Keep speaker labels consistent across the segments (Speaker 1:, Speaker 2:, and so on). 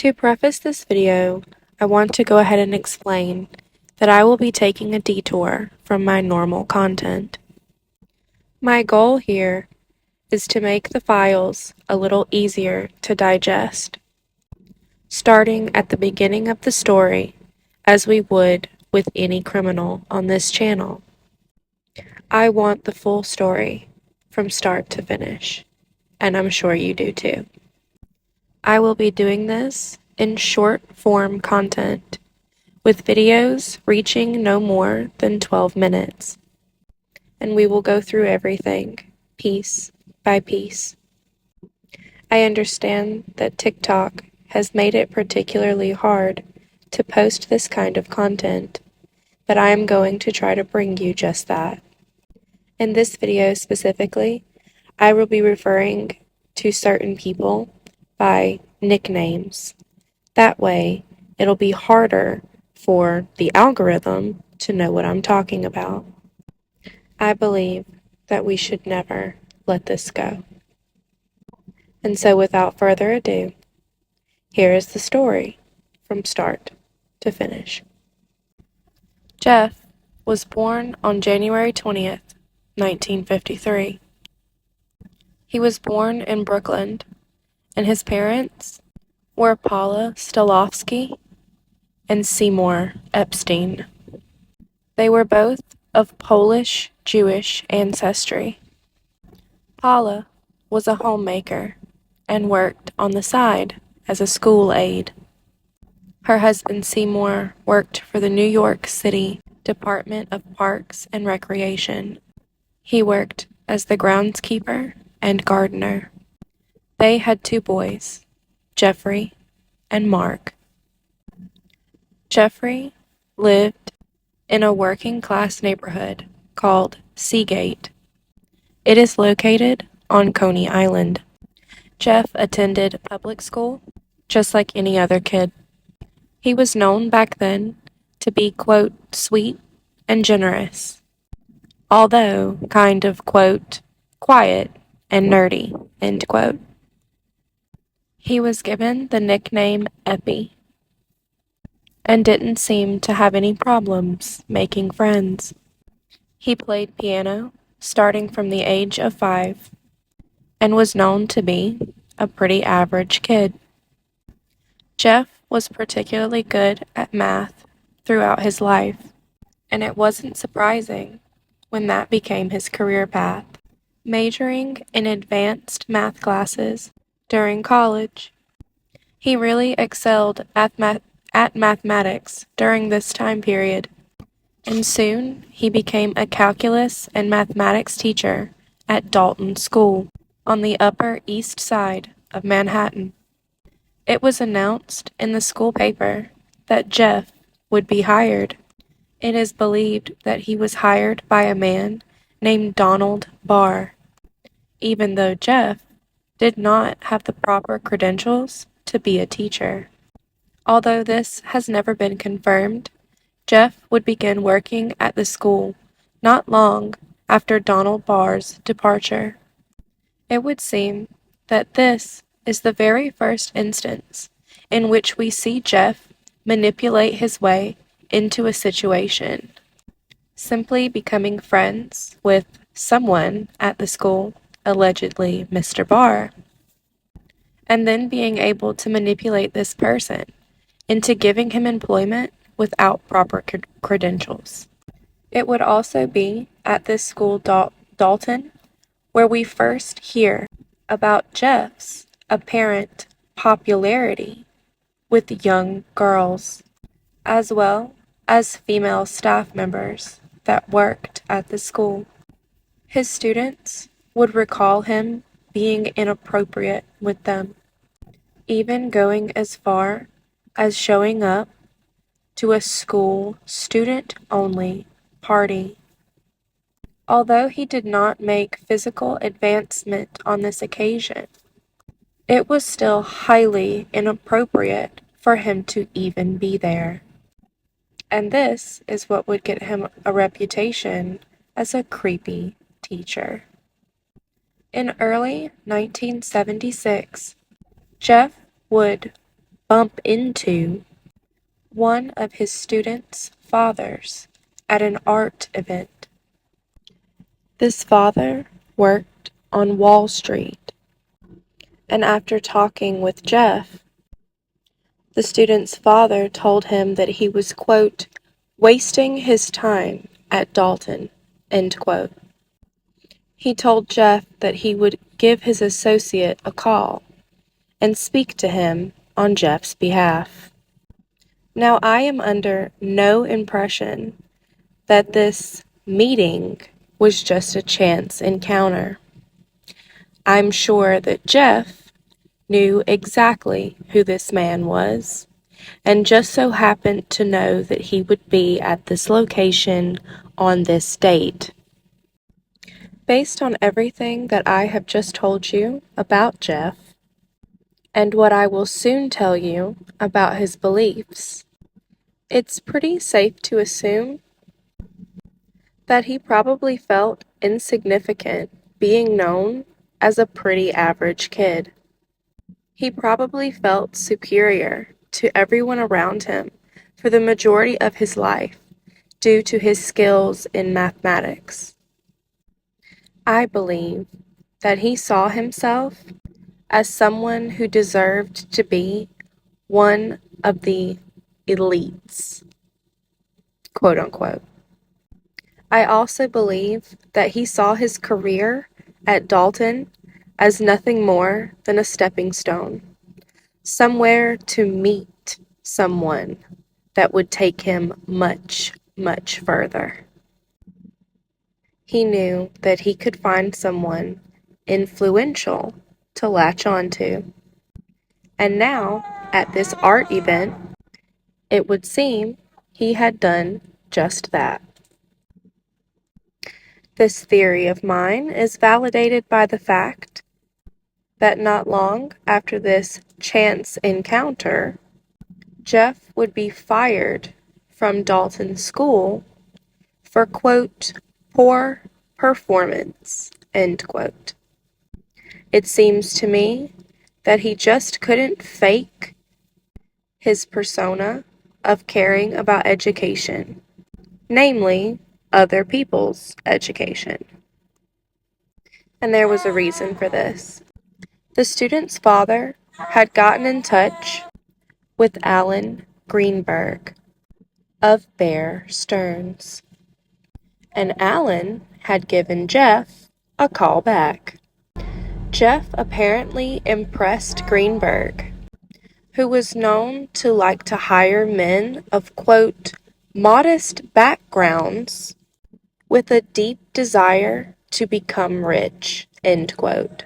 Speaker 1: To preface this video, I want to go ahead and explain that I will be taking a detour from my normal content. My goal here is to make the files a little easier to digest, starting at the beginning of the story as we would with any criminal on this channel. I want the full story from start to finish, and I'm sure you do too. I will be doing this in short form content, with videos reaching no more than 12 minutes. And we will go through everything, piece by piece. I understand that TikTok has made it particularly hard to post this kind of content, but I am going to try to bring you just that. In this video specifically, I will be referring to certain people by nicknames. That way, it'll be harder for the algorithm to know what I'm talking about. I believe that we should never let this go. And so without further ado, here is the story from start to finish. Jeff was born on January 20th, 1953. He was born in Brooklyn, and his parents were Paula Stolofsky and Seymour Epstein. They were both of Polish Jewish ancestry. Paula was a homemaker and worked on the side as a school aide. Her husband Seymour worked for the New York City Department of Parks and Recreation. He worked as the groundskeeper and gardener. They had two boys, Jeffrey and Mark. Jeffrey lived in a working-class neighborhood called Seagate. It is located on Coney Island. Jeff attended public school just like any other kid. He was known back then to be, quote, sweet and generous, although kind of, quote, quiet and nerdy, end quote. He was given the nickname Epi and didn't seem to have any problems making friends. He played piano starting from the age of 5 and was known to be a pretty average kid. Jeff was particularly good at math throughout his life, and it wasn't surprising when that became his career path. Majoring in advanced math classes during college, he really excelled at mathematics during this time period, and soon he became a calculus and mathematics teacher at Dalton School on the Upper East Side of Manhattan. It was announced in the school paper that Jeff would be hired. It is believed that he was hired by a man named Donald Barr, even though Jeff did not have the proper credentials to be a teacher. Although this has never been confirmed, Jeff would begin working at the school not long after Donald Barr's departure. It would seem that this is the very first instance in which we see Jeff manipulate his way into a situation, simply becoming friends with someone at the school, allegedly Mr. Barr, and then being able to manipulate this person into giving him employment without proper credentials. It would also be at this school, Dalton, where we first hear about Jeff's apparent popularity with young girls, as well as female staff members that worked at the school. His students would recall him being inappropriate with them, even going as far as showing up to a school student-only party. Although he did not make physical advancement on this occasion, it was still highly inappropriate for him to even be there. And this is what would get him a reputation as a creepy teacher. In early 1976, Jeff would bump into one of his students' fathers at an art event. This father worked on Wall Street, and after talking with Jeff, the student's father told him that he was, quote, wasting his time at Dalton, end quote. He told Jeff that he would give his associate a call and speak to him on Jeff's behalf. Now, I am under no impression that this meeting was just a chance encounter. I'm sure that Jeff knew exactly who this man was, and just so happened to know that he would be at this location on this date. Based on everything that I have just told you about Jeff, and what I will soon tell you about his beliefs, it's pretty safe to assume that he probably felt insignificant being known as a pretty average kid. He probably felt superior to everyone around him for the majority of his life due to his skills in mathematics. I believe that he saw himself as someone who deserved to be one of the elites, quote unquote. I also believe that he saw his career at Dalton as nothing more than a stepping stone, somewhere to meet someone that would take him much, much further. He knew that he could find someone influential to latch onto. And now, at this art event, it would seem he had done just that. This theory of mine is validated by the fact that not long after this chance encounter, Jeff would be fired from Dalton School for, quote, poor performance, end quote. It seems to me that he just couldn't fake his persona of caring about education, namely other people's education. And there was a reason for this. The student's father had gotten in touch with Alan Greenberg of Bear Stearns, and Alan had given Jeff a call back. Jeff apparently impressed Greenberg, who was known to like to hire men of, quote, modest backgrounds with a deep desire to become rich, end quote.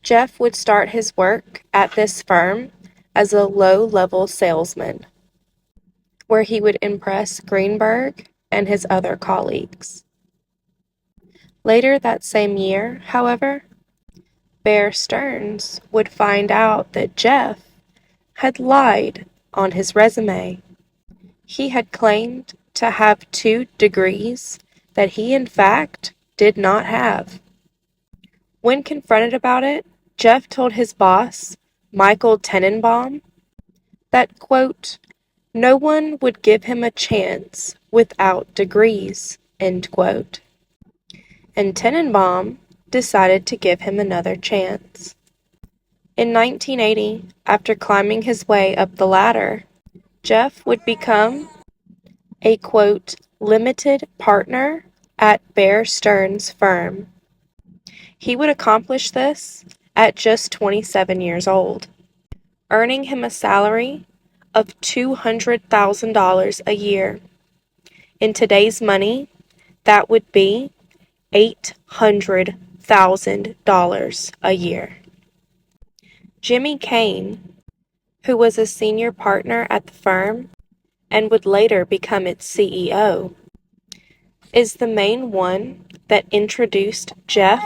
Speaker 1: Jeff would start his work at this firm as a low-level salesman, where he would impress Greenberg and his other colleagues. Later that same year, however, Bear Stearns would find out that Jeff had lied on his resume. He had claimed to have 2 degrees that he in fact did not have. When confronted about it, Jeff told his boss, Michael Tenenbaum, that, quote, no one would give him a chance without degrees, end quote. And Tenenbaum decided to give him another chance. In 1980, after climbing his way up the ladder, Jeff would become a, quote, limited partner at Bear Stearns' firm. He would accomplish this at just 27 years old, earning him a salary of $200,000 a year. In today's money, that would be $800,000 a year. Jimmy Kane, who was a senior partner at the firm and would later become its CEO, is the main one that introduced Jeff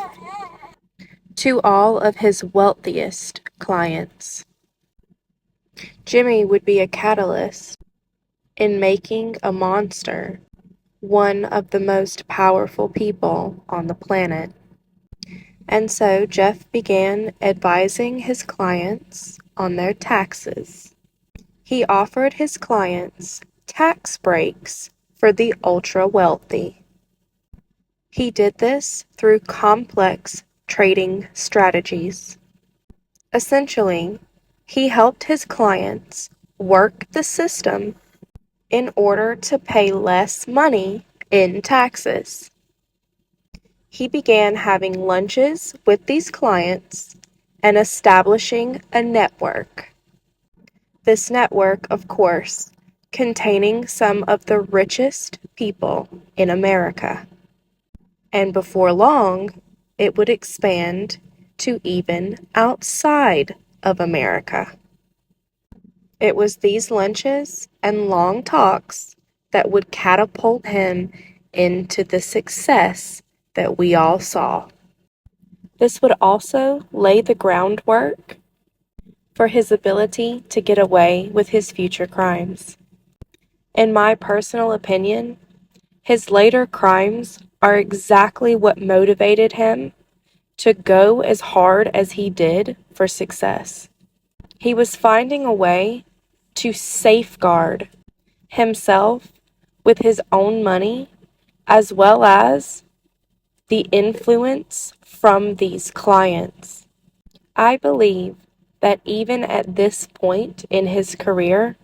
Speaker 1: to all of his wealthiest clients. Jimmy would be a catalyst in making a monster one of the most powerful people on the planet. And so Jeff began advising his clients on their taxes. He offered his clients tax breaks for the ultra-wealthy. He did this through complex trading strategies. Essentially, he helped his clients work the system in order to pay less money in taxes. He began having lunches with these clients and establishing a network. This network, of course, containing some of the richest people in America. And before long, it would expand to even outside of America. It was these lunches and long talks that would catapult him into the success that we all saw. This would also lay the groundwork for his ability to get away with his future crimes. In my personal opinion, his later crimes are exactly what motivated him to go as hard as he did for success. He was finding a way to safeguard himself with his own money as well as the influence from these clients. I believe that even at this point in his career,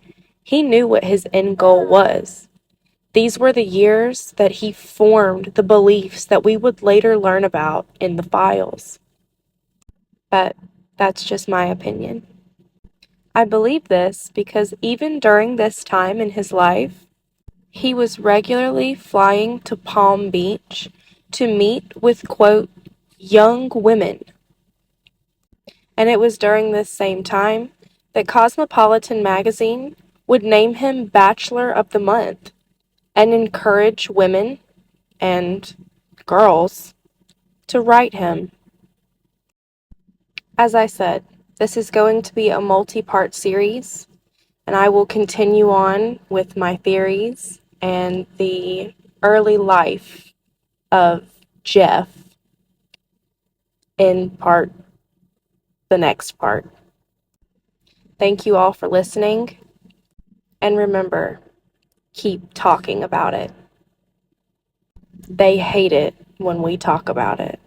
Speaker 1: he knew what his end goal was. These were the years that he formed the beliefs that we would later learn about in the files. But that's just my opinion. I believe this because even during this time in his life, he was regularly flying to Palm Beach to meet with, quote, young women. And it was during this same time that Cosmopolitan magazine would name him Bachelor of the Month and encourage women and girls to write him. As I said, this is going to be a multi-part series, and I will continue on with my theories and the early life of Jeff in the next part. Thank you all for listening, and remember, keep talking about it. They hate it when we talk about it.